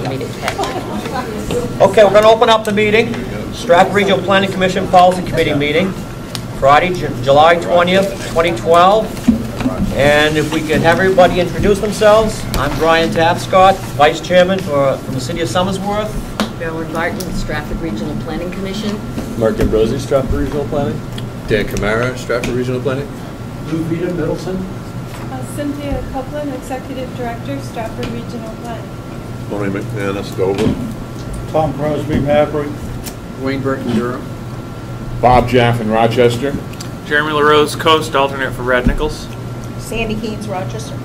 the meeting. Okay, we're going to open up the meeting. Strafford Regional Planning Commission Policy Committee meeting, Friday, July 20th, 2012. And if we could have everybody introduce themselves. I'm Brian Tapscott, Vice Chairman from the City of Somersworth. Marilyn Martin, Strafford Regional Planning Commission. Mark Ambrosi, Strafford Regional Planning. Dan Camara, Strafford Regional Planning. Lou Vita, Middleton. Cynthia Copeland, Executive Director, Strafford Regional Planning. Tony McManus, Dover. Tom Crosby, Maverick. Wayne Burton, Durham. Bob Jaffin, Rochester. Jeremy LaRose, Coast, alternate for Brad Nichols. Sandy Haynes, Rochester.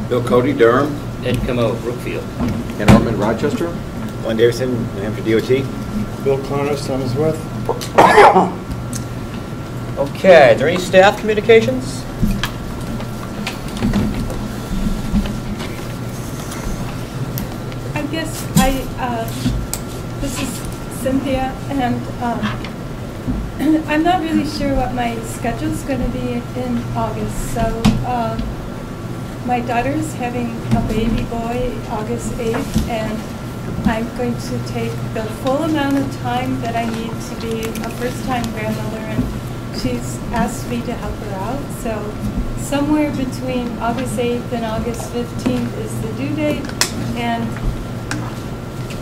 Bill Cody, Durham. Ed Comeau, Brookfield. Ken Ortman, Rochester. Glenn Davison, New Hampshire DOT. Bill Connor, Somersworth. Okay, are there any staff communications? I guess this is Cynthia, and I'm not really sure what my schedule's going to be in August. So my daughter's having a baby boy August 8th, and I'm going to take the full amount of time that I need to be a first-time grandmother, and she's asked me to help her out. So somewhere between August 8th and August 15th is the due date, and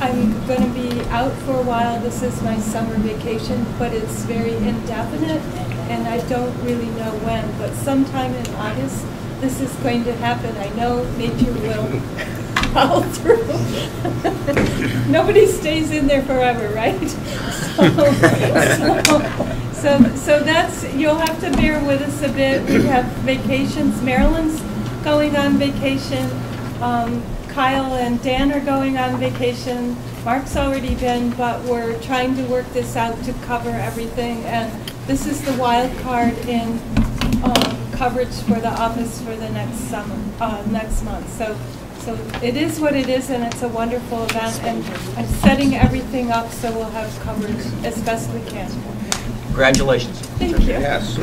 I'm going to be out for a while. This is my summer vacation, but it's very indefinite, and I don't really know when, but sometime in August this is going to happen. I know nature will follow through. Nobody stays in there forever, right? So that's, you'll have to bear with us a bit. We have vacations. Marilyn's going on vacation. Kyle and Dan are going on vacation. Mark's already been, but we're trying to work this out to cover everything. And this is the wild card in coverage for the office for the next month. So it is what it is, and it's a wonderful event. And I'm setting everything up so we'll have coverage as best we can. Congratulations. Thank you. Yes.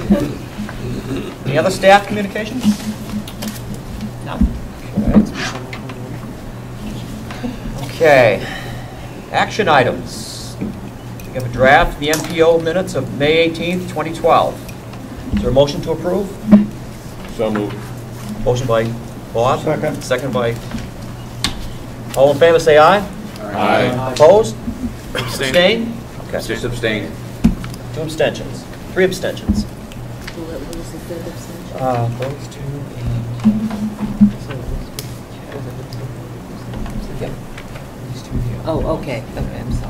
Any other staff communications? No. Okay. Action items. We have a draft of the MPO minutes of May 18th, 2012. Is there a motion to approve? So moved. Motion by Bob. Second. Second by. All in favor, say aye. Aye. Opposed? Abstain? Okay. Just abstain. 2 abstentions. 3 abstentions. Who was the third abstention? Those two and... Yeah. These two here. Oh, okay. Okay, I'm sorry.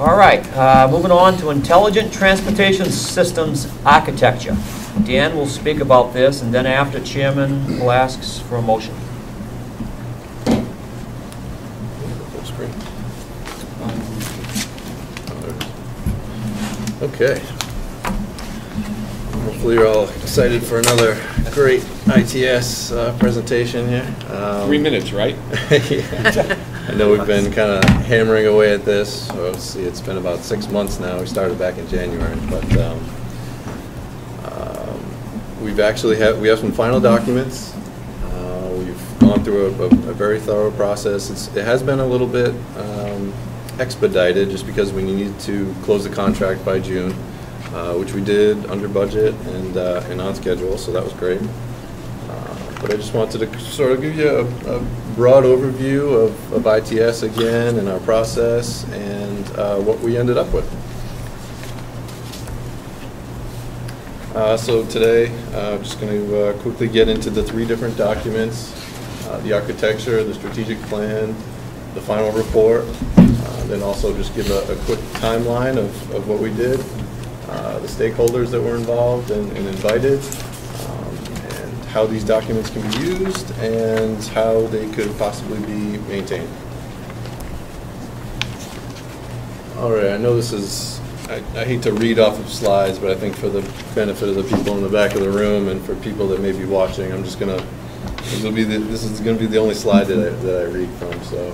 All right, moving on to Intelligent Transportation Systems Architecture. Dan will speak about this, and then after, Chairman will ask for a motion. Full screen. Okay. Hopefully you're all excited for another great ITS presentation here. 3 minutes, right? Yeah. I know we've been kind of hammering away at this. So let's see, it's been about 6 months now. We started back in January, but we have some final documents. We've gone through a very thorough process. it has been a little bit expedited just because we needed to close the contract by June, which we did under budget and on schedule, so that was great. But I just wanted to sort of give you a broad overview of ITS again and our process and what we ended up with. So today, I'm just going to quickly get into the 3 different documents, the architecture, the strategic plan, the final report, then also just give a quick timeline of what we did, the stakeholders that were involved and invited, how these documents can be used, and how they could possibly be maintained. All right, I know this is, I hate to read off of slides, but I think for the benefit of the people in the back of the room and for people that may be watching, I'm just gonna, this is gonna be the only slide that I read from, so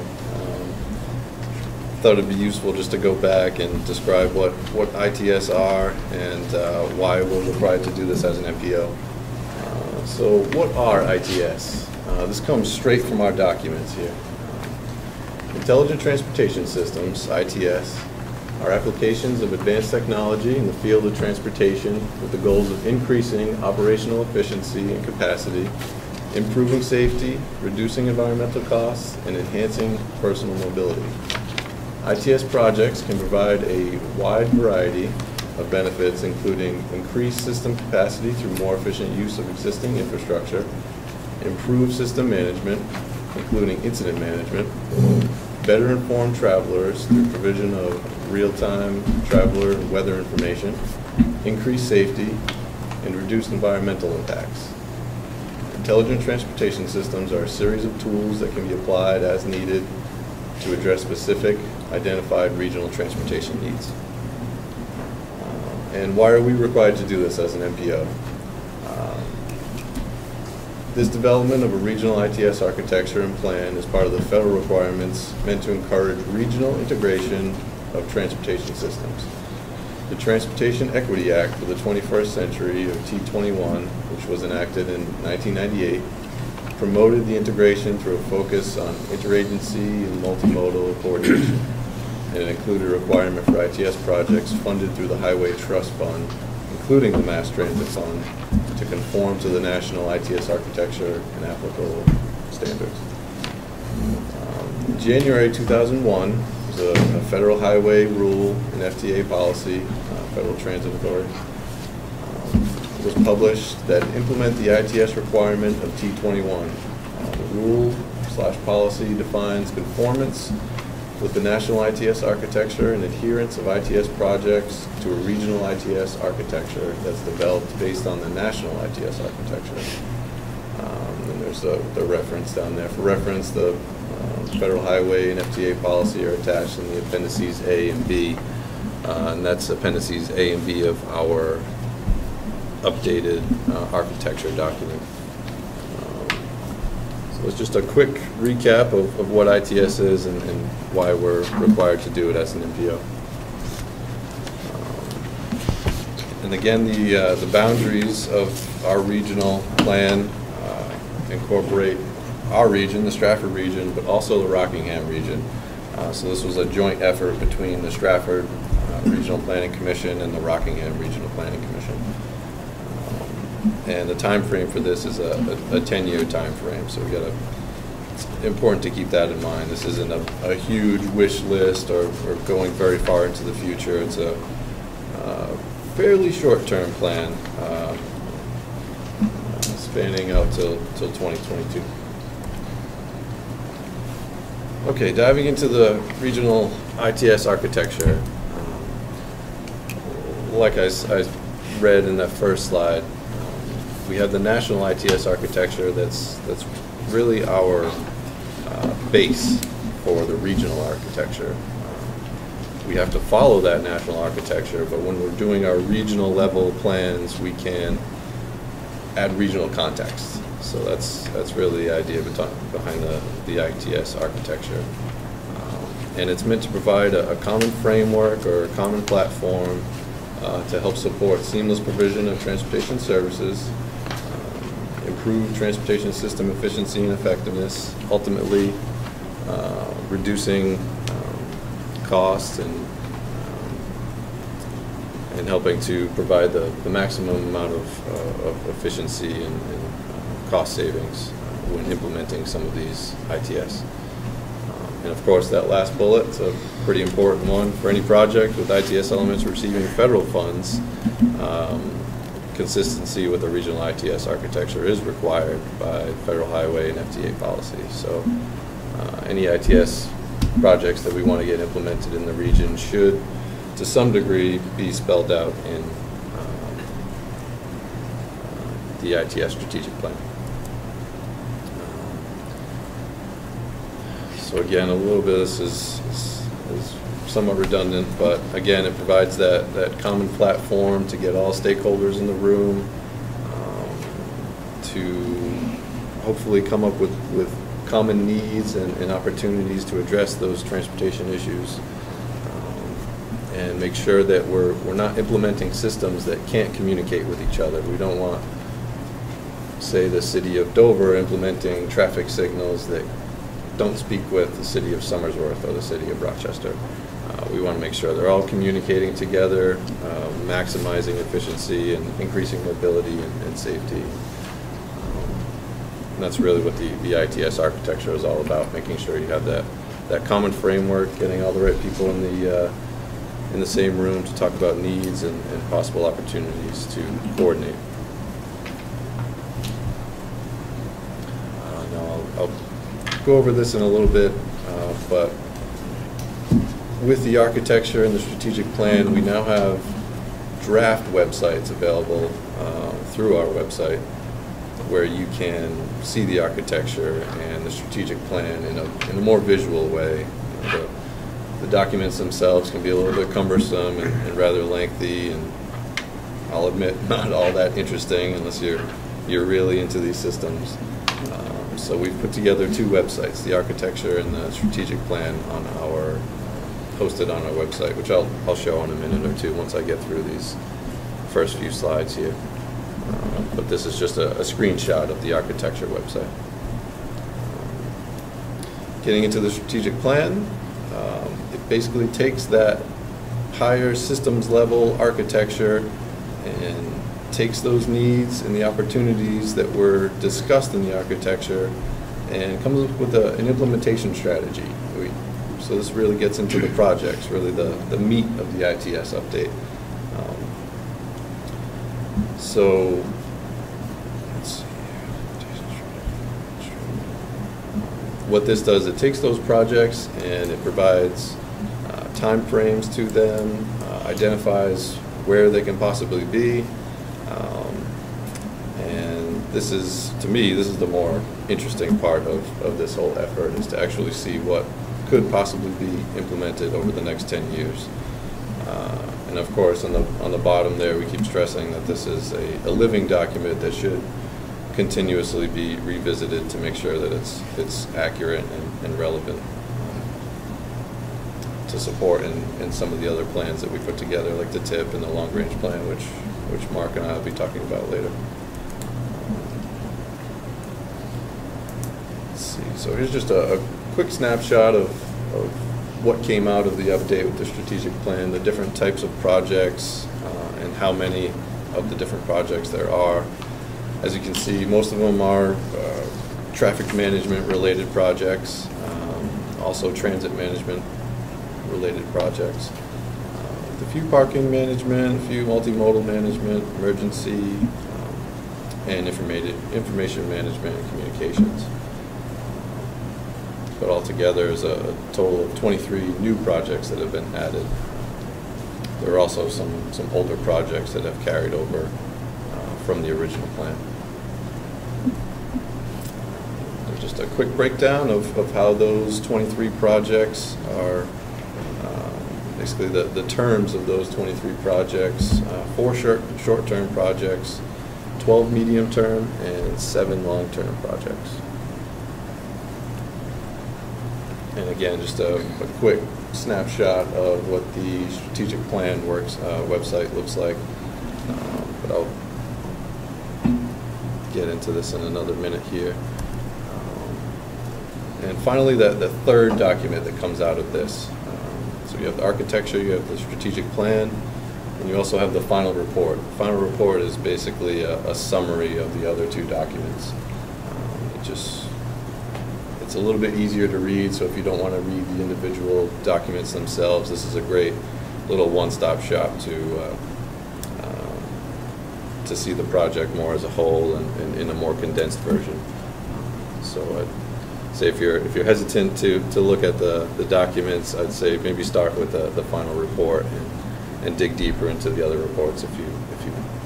thought it'd be useful just to go back and describe what ITS are and why we're required to do this as an MPO. So what are ITS? This comes straight from our documents here. Intelligent Transportation Systems, ITS, are applications of advanced technology in the field of transportation with the goals of increasing operational efficiency and capacity, improving safety, reducing environmental costs, and enhancing personal mobility. ITS projects can provide a wide variety of benefits, including increased system capacity through more efficient use of existing infrastructure, improved system management, including incident management, better informed travelers through provision of real-time traveler and weather information, increased safety, and reduced environmental impacts. Intelligent transportation systems are a series of tools that can be applied as needed to address specific identified regional transportation needs. And why are we required to do this as an MPO? This development of a regional ITS architecture and plan is part of the federal requirements meant to encourage regional integration of transportation systems. The Transportation Equity Act for the 21st century of T21, which was enacted in 1998, promoted the integration through a focus on interagency and multimodal coordination. And it included a requirement for ITS projects funded through the Highway Trust Fund, including the Mass Transit Fund, to conform to the national ITS architecture and applicable standards. In January 2001, a federal highway rule and FTA policy, Federal Transit Authority, was published that implement the ITS requirement of T21. The rule/policy defines conformance with the national ITS architecture and adherence of ITS projects to a regional ITS architecture that's developed based on the national ITS architecture. And there's the reference down there. For reference, the Federal Highway and FTA policy are attached in the appendices A and B, and that's appendices A and B of our updated architecture document. So it's just a quick recap of what ITS is and why we're required to do it as an MPO. And again, the boundaries of our regional plan incorporate our region, the Strafford region, but also the Rockingham region. So this was a joint effort between the Strafford Regional Planning Commission and the Rockingham Regional Planning Commission. And the time frame for this is a 10-year time frame, so it's important to keep that in mind. This isn't a huge wish list or going very far into the future. It's a fairly short-term plan spanning out till 2022. Okay, diving into the regional ITS architecture. Like I read in that first slide, we have the national ITS architecture that's really our base for the regional architecture. We have to follow that national architecture, but when we're doing our regional level plans, we can add regional context. So that's really the idea behind the ITS architecture. And it's meant to provide a common framework or a common platform to help support seamless provision of transportation services, improve transportation system efficiency and effectiveness, ultimately reducing costs and helping to provide the maximum amount of efficiency and cost savings when implementing some of these ITS. And of course, that last bullet's a pretty important one for any project with ITS elements receiving federal funds. Consistency with the regional ITS architecture is required by federal highway and FTA policy. So any ITS projects that we want to get implemented in the region should, to some degree, be spelled out in the ITS strategic plan. So again, a little bit of this is somewhat redundant, but again, it provides that common platform to get all stakeholders in the room to hopefully come up with common needs and opportunities to address those transportation issues, and make sure that we're not implementing systems that can't communicate with each other. We don't want say, the city of Dover implementing traffic signals that don't speak with the city of Somersworth or the city of Rochester. We want to make sure they're all communicating together, maximizing efficiency and increasing mobility and safety. And that's really what the ITS architecture is all about, making sure you have that common framework, getting all the right people in the same room to talk about needs and possible opportunities to coordinate. Now I'll go over this in a little bit, but with the architecture and the strategic plan, we now have draft websites available through our website where you can see the architecture and the strategic plan in a more visual way. The documents themselves can be a little bit cumbersome and rather lengthy, and I'll admit not all that interesting unless you're really into these systems. So we've put together two websites, the architecture and the strategic plan, posted on our website, which I'll show in a minute or two once I get through these first few slides here. But this is just a screenshot of the architecture website. Getting into the strategic plan, it basically takes that higher systems level architecture and takes those needs and the opportunities that were discussed in the architecture and comes up with an implementation strategy. So this really gets into the projects, really the meat of the ITS update. So let's see. What this does, it takes those projects and it provides time frames to them, identifies where they can possibly be, and this is, to me, this is the more interesting part of this whole effort, is to actually see what could possibly be implemented over the next 10 years. And of course, on the bottom there, we keep stressing that this is a living document that should continuously be revisited to make sure that it's accurate and relevant to support in some of the other plans that we put together, like the TIP and the long-range plan, which Mark and I will be talking about later. Let's see. So here's just a quick snapshot of what came out of the update with the strategic plan, the different types of projects, and how many of the different projects there are. As you can see, most of them are traffic management related projects, also transit management related projects. A few parking management, a few multimodal management, emergency, and information management and communications. But altogether is a total of 23 new projects that have been added. There are also some older projects that have carried over from the original plan. There's just a quick breakdown of how those 23 projects are, basically the terms of those 23 projects, 4 short-term projects, 12 medium-term, and 7 long-term projects. And again, just a quick snapshot of what the strategic plan website looks like. But I'll get into this in another minute here. And finally, the third document that comes out of this. So you have the architecture, you have the strategic plan, and you also have the final report. The final report is basically a summary of the other 2 documents. It's a little bit easier to read, so if you don't want to read the individual documents themselves, this is a great little one-stop shop to see the project more as a whole and in a more condensed version. So I'd say if you're hesitant to look at the documents, I'd say maybe start with the final report and dig deeper into the other reports if you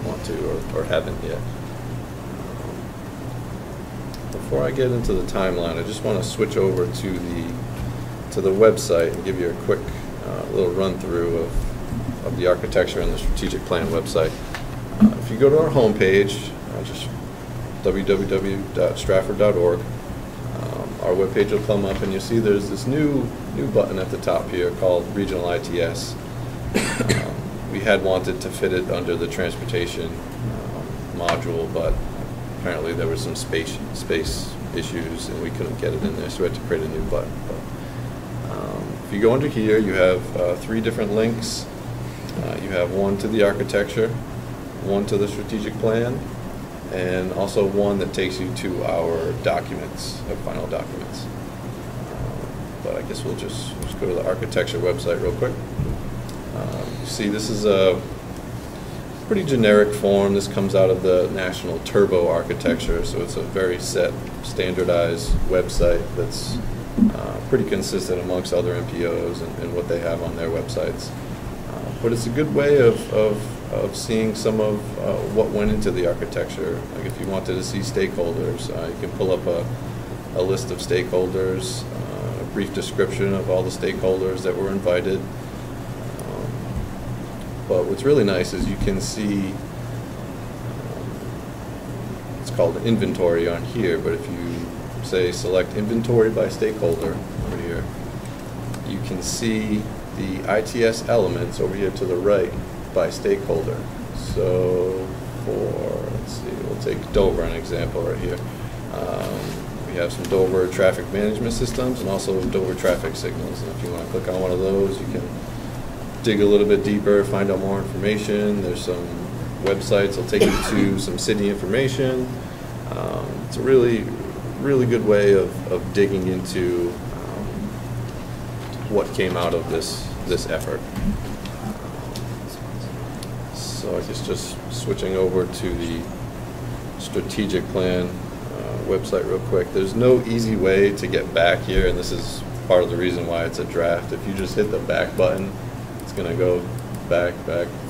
want to or haven't yet. Before I get into the timeline, I just want to switch over to the website and give you a quick little run through of the architecture and the strategic plan website. If you go to our homepage, just www.strafford.org, our webpage will come up and you'll see there's this new button at the top here called Regional ITS. We had wanted to fit it under the transportation module, but apparently there was some space issues and we couldn't get it in there, so we had to create a new button. But, if you go under here, you have 3 different links. You have one to the architecture, one to the strategic plan, and also one that takes you to our documents, our final documents. But I guess we'll just go to the architecture website real quick. You see, this is a pretty generic form. This comes out of the National Turbo Architecture, so it's a very set, standardized website that's pretty consistent amongst other MPOs and what they have on their websites. But it's a good way of seeing some of what went into the architecture. Like if you wanted to see stakeholders, you can pull up a list of stakeholders, a brief description of all the stakeholders that were invited. But what's really nice is you can see, it's called inventory on here, but if you say select inventory by stakeholder over here, you can see the ITS elements over here to the right by stakeholder. So let's see, we'll take Dover an example right here. We have some Dover traffic management systems and also Dover traffic signals. And if you want to click on one of those, you can dig a little bit deeper, find out more information. There's some websites that'll take you to some city information. It's a really good way of digging into what came out of this effort. So I guess just switching over to the strategic plan website real quick. There's no easy way to get back here, and this is part of the reason why it's a draft. If you just hit the back button, it's going to go back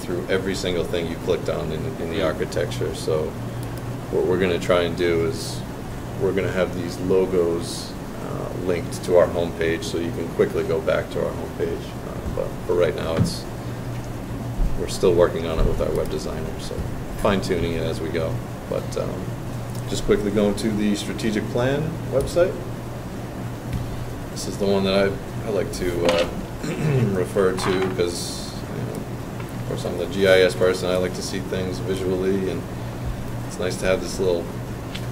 through every single thing you clicked on in the architecture. So what we're going to try and do is we're going to have these logos linked to our homepage so you can quickly go back to our homepage. But for right now, we're still working on it with our web designer, so fine-tuning it as we go. But just quickly going to the strategic plan website. This is the one that I like to refer to because, of course, I'm the GIS person. I like to see things visually, and it's nice to have this little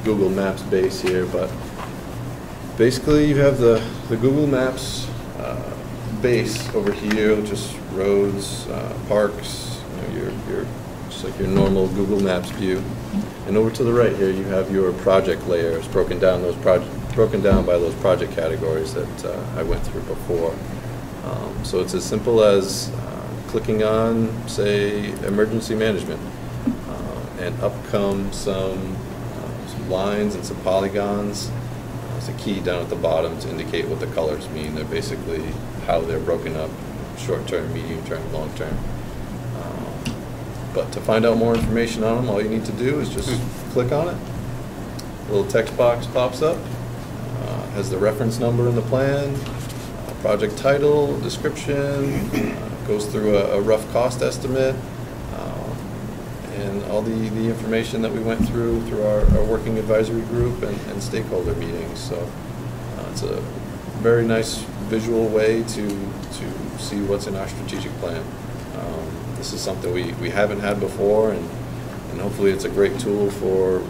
Google Maps base here. But basically, you have the Google Maps base over here, just roads, parks, your just like your normal Google Maps view. And over to the right here, you have your project layers broken down by those project categories that I went through before. So it's as simple as clicking on, say, emergency management, and up come some lines and some polygons. There's a key down at the bottom to indicate what the colors mean. They're basically how they're broken up, short-term, medium-term, long-term. But to find out more information on them, all you need to do is just click on it. A little text box pops up, has the reference number in the plan, project title, description, goes through a rough cost estimate, and all the information that we went through our working advisory group and stakeholder meetings. So it's a very nice visual way to see what's in our strategic plan. This is something we haven't had before, and hopefully it's a great tool for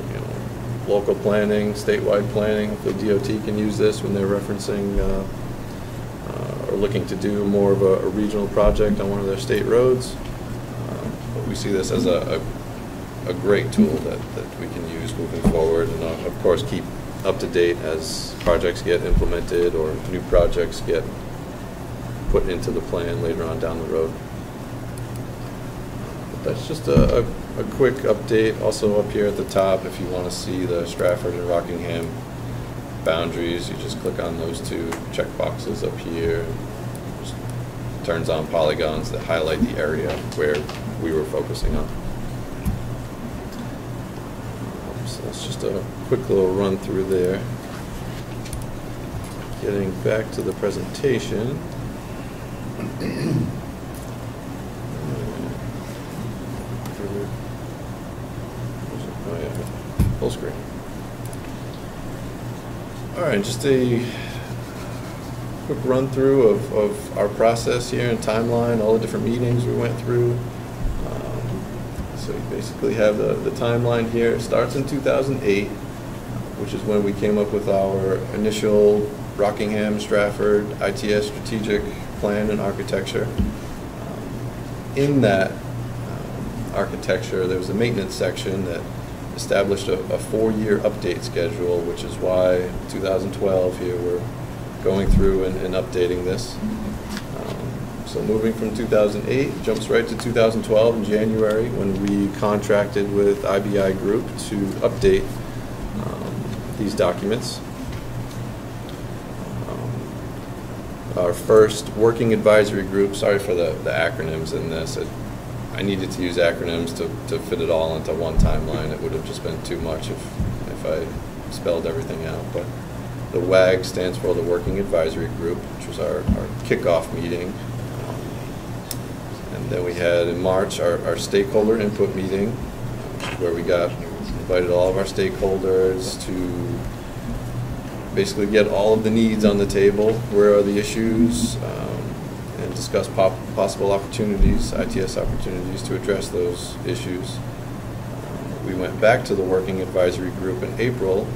local planning, statewide planning. The DOT can use this when they're referencing or looking to do more of a regional project on one of their state roads. But we see this as a great tool that we can use moving forward, and of course keep up to date as projects get implemented or new projects get put into the plan later on down the road. But that's just a quick update. Also up here at the top, if you want to see the Strafford and Rockingham boundaries, you just click on those two check boxes up here. Just turns on polygons that highlight the area where we were focusing on. So that's just a quick little run through there. Getting back to the presentation. Full screen. All right, just a quick run through of our process here and timeline, all the different meetings we went through. So you basically have the timeline here. It starts in 2008, which is when we came up with our initial Rockingham, Strafford, ITS strategic plan and architecture. In that architecture, there was a maintenance section that established a 4-year update schedule, which is why 2012 here we're going through and updating this. So moving from 2008, jumps right to 2012 in January when we contracted with IBI Group to update these documents. Our first working advisory group, sorry for the acronyms in this, I needed to use acronyms to fit it all into one timeline. It would have just been too much if I spelled everything out. But the WAG stands for the Working Advisory Group, which was our kickoff meeting. And then we had in March our stakeholder input meeting, where we invited all of our stakeholders to basically get all of the needs on the table. Where are the issues? And discuss possible opportunities, ITS opportunities to address those issues. We went back to the Working Advisory Group in April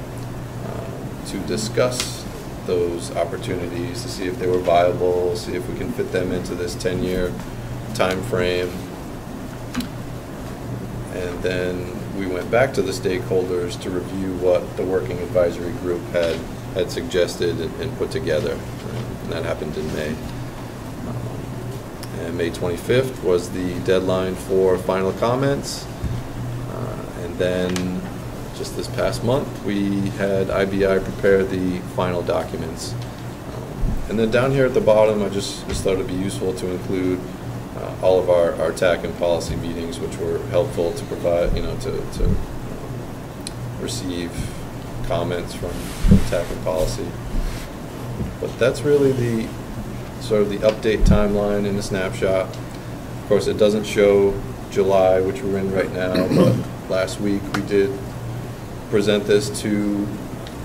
to discuss those opportunities, to see if they were viable, see if we can fit them into this 10-year time frame. And then we went back to the stakeholders to review what the Working Advisory Group had suggested and put together. And that happened in May. And May 25th was the deadline for final comments. And then just this past month, we had IBI prepare the final documents. And then down here at the bottom, I just thought it'd be useful to include all of our TAC and policy meetings, which were helpful to provide, to receive comments from TAC and policy. But that's really the sort of the update timeline in a snapshot. Of course, it doesn't show July, which we're in right now, but last week we did present this to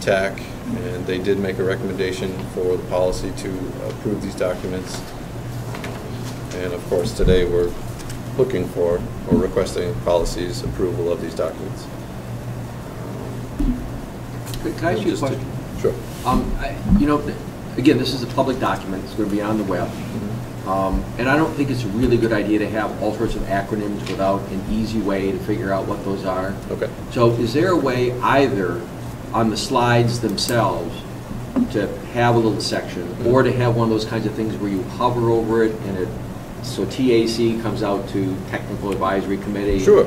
TAC, and they did make a recommendation for the policy to approve these documents. And of course, today we're looking for or requesting policy's approval of these documents. Could I ask you a question? Sure. Again, this is a public document. It's going to be on the web. And I don't think it's a really good idea to have all sorts of acronyms without an easy way to figure out what those are. Okay. So is there a way either on the slides themselves to have a little section, or to have one of those kinds of things where you hover over it and so TAC comes out to Technical Advisory Committee? Sure,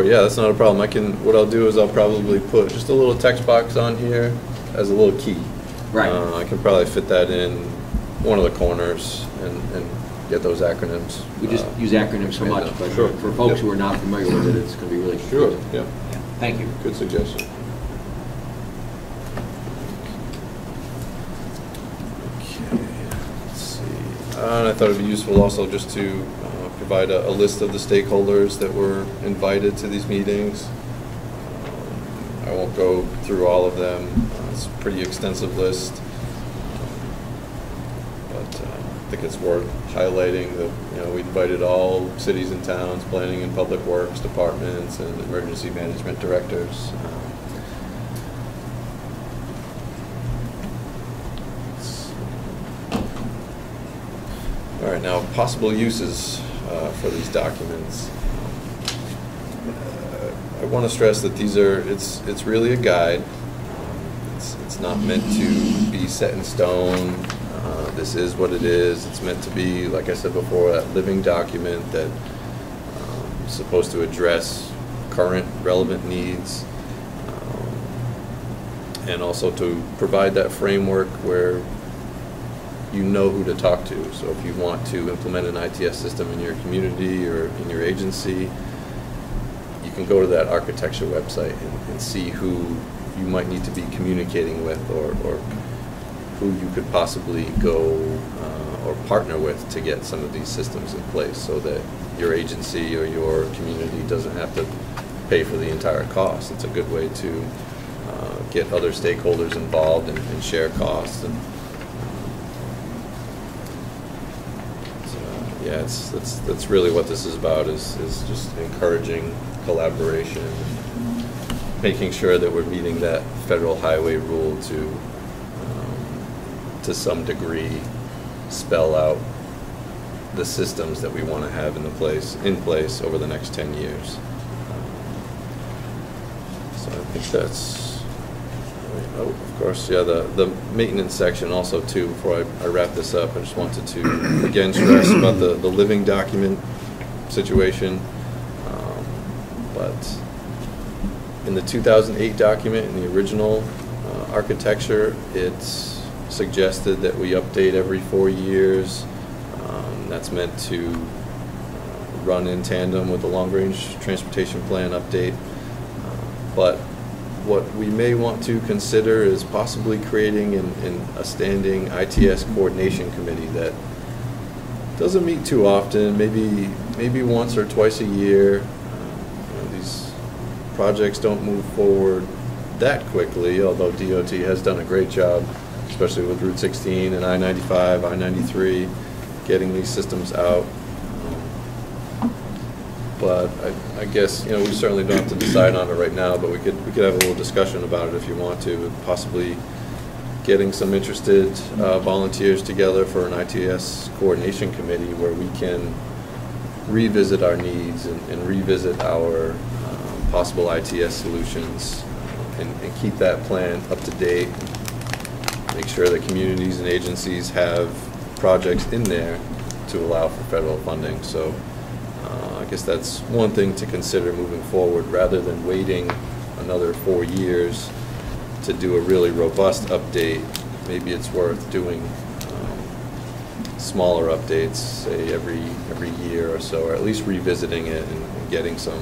yeah, that's not a problem. What I'll do is I'll probably put just a little text box on here as a little key. Right. I can probably fit that in one of the corners and get those acronyms. We just use acronyms so much, but sure. for folks who are not familiar with it, it's going to be really Sure, confusing. yeah. Thank you. Good suggestion. And I thought it would be useful also just to provide a list of the stakeholders that were invited to these meetings. I won't go through all of them. It's a pretty extensive list. But I think it's worth highlighting that we invited all cities and towns, planning and public works departments, and emergency management directors. All right, now possible uses for these documents. I want to stress that it's really a guide. It's not meant to be set in stone. This is what it is. It's meant to be, like I said before, that living document that is supposed to address current relevant needs, and also to provide that framework where you know who to talk to. So if you want to implement an ITS system in your community or in your agency, you can go to that architecture website and see who you might need to be communicating with, or who you could possibly go or partner with to get some of these systems in place, so that your agency or your community doesn't have to pay for the entire cost. It's a good way to get other stakeholders involved and share costs. And yeah, that's really what this is about, is just encouraging collaboration, making sure that we're meeting that federal highway rule to some degree, spell out the systems that we want to have in place over the next 10 years. So I think that's, oh, of course, yeah, the maintenance section also too, before I wrap this up, I just wanted to again stress about the living document situation. But in the 2008 document, in the original architecture, it's suggested that we update every 4 years. That's meant to run in tandem with the long-range transportation plan update. But what we may want to consider is possibly creating a standing ITS coordination committee that doesn't meet too often, maybe once or twice a year. These projects don't move forward that quickly, although DOT has done a great job, especially with Route 16 and I-95, I-93, getting these systems out. But I guess, we certainly don't have to decide on it right now, but we could have a little discussion about it if you want to, possibly getting some interested volunteers together for an ITS coordination committee where we can revisit our needs and revisit our possible ITS solutions and keep that plan up to date. Make sure that communities and agencies have projects in there to allow for federal funding. So I guess that's one thing to consider moving forward, rather than waiting another 4 years to do a really robust update. Maybe it's worth doing smaller updates, say every year or so, or at least revisiting it and getting some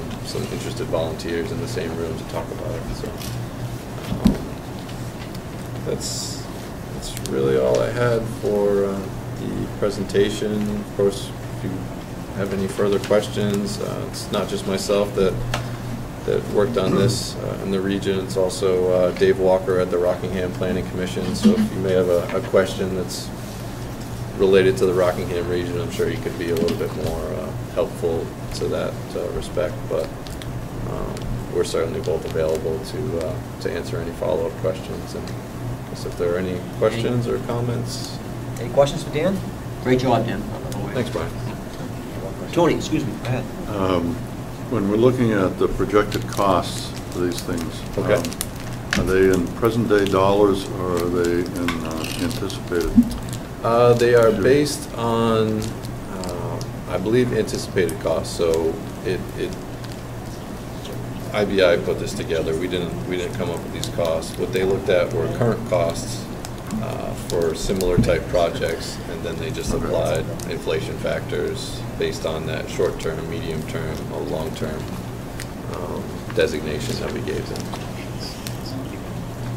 interested volunteers in the same room to talk about it. So that's really all I had for the presentation. Of course, if you have any further questions, it's not just myself that worked on this in the region. It's also Dave Walker at the Rockingham Planning Commission. So if you may have a question that's related to the Rockingham region, I'm sure he could be a little bit more helpful to that respect. But we're certainly both available to answer any follow-up questions. And I guess if there are any questions or comments. Any questions for Dan? Great job, Dan. Thanks, Brian. Tony, excuse me, go ahead. When we're looking at the projected costs for these things, okay. Are they in present-day dollars or are they in anticipated? They are based on, I believe, anticipated costs. So IBI put this together. We didn't come up with these costs. What they looked at were current costs for similar type projects, and then they just applied inflation factors based on that short-term, medium-term, or long-term designation that we gave them.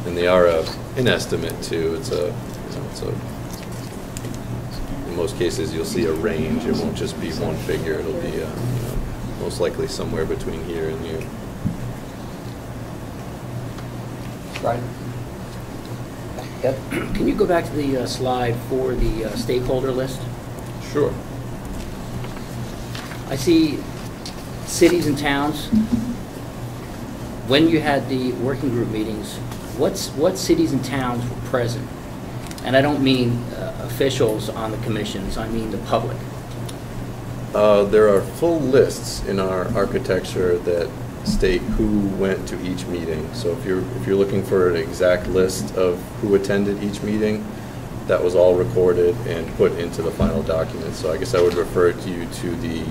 And they are an estimate too. It's in most cases you'll see a range. It won't just be one figure. It'll be most likely somewhere between here and here. Right. Yep. Can you go back to the slide for the stakeholder list? Sure. I see cities and towns. When you had the working group meetings, what cities and towns were present? And I don't mean officials on the commissions, I mean the public. There are full lists in our architecture that state who went to each meeting. So if you're looking for an exact list of who attended each meeting, that was all recorded and put into the final document. So I guess I would refer you to the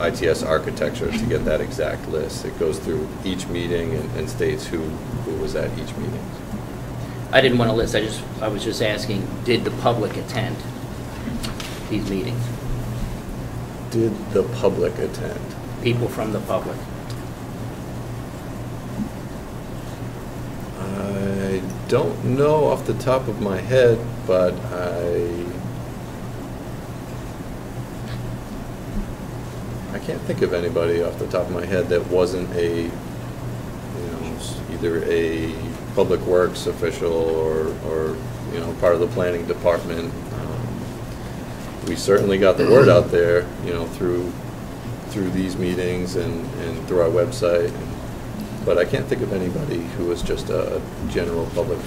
ITS architecture to get that exact list. It goes through each meeting and states who was at each meeting. I didn't want to list, I was just asking, did the public attend these meetings? Did the public attend? People from the public. I don't know off the top of my head, but I can't think of anybody off the top of my head that wasn't either a public works official or part of the planning department. We certainly got the word out there, through through these meetings and through our website. But I can't think of anybody who was just a general public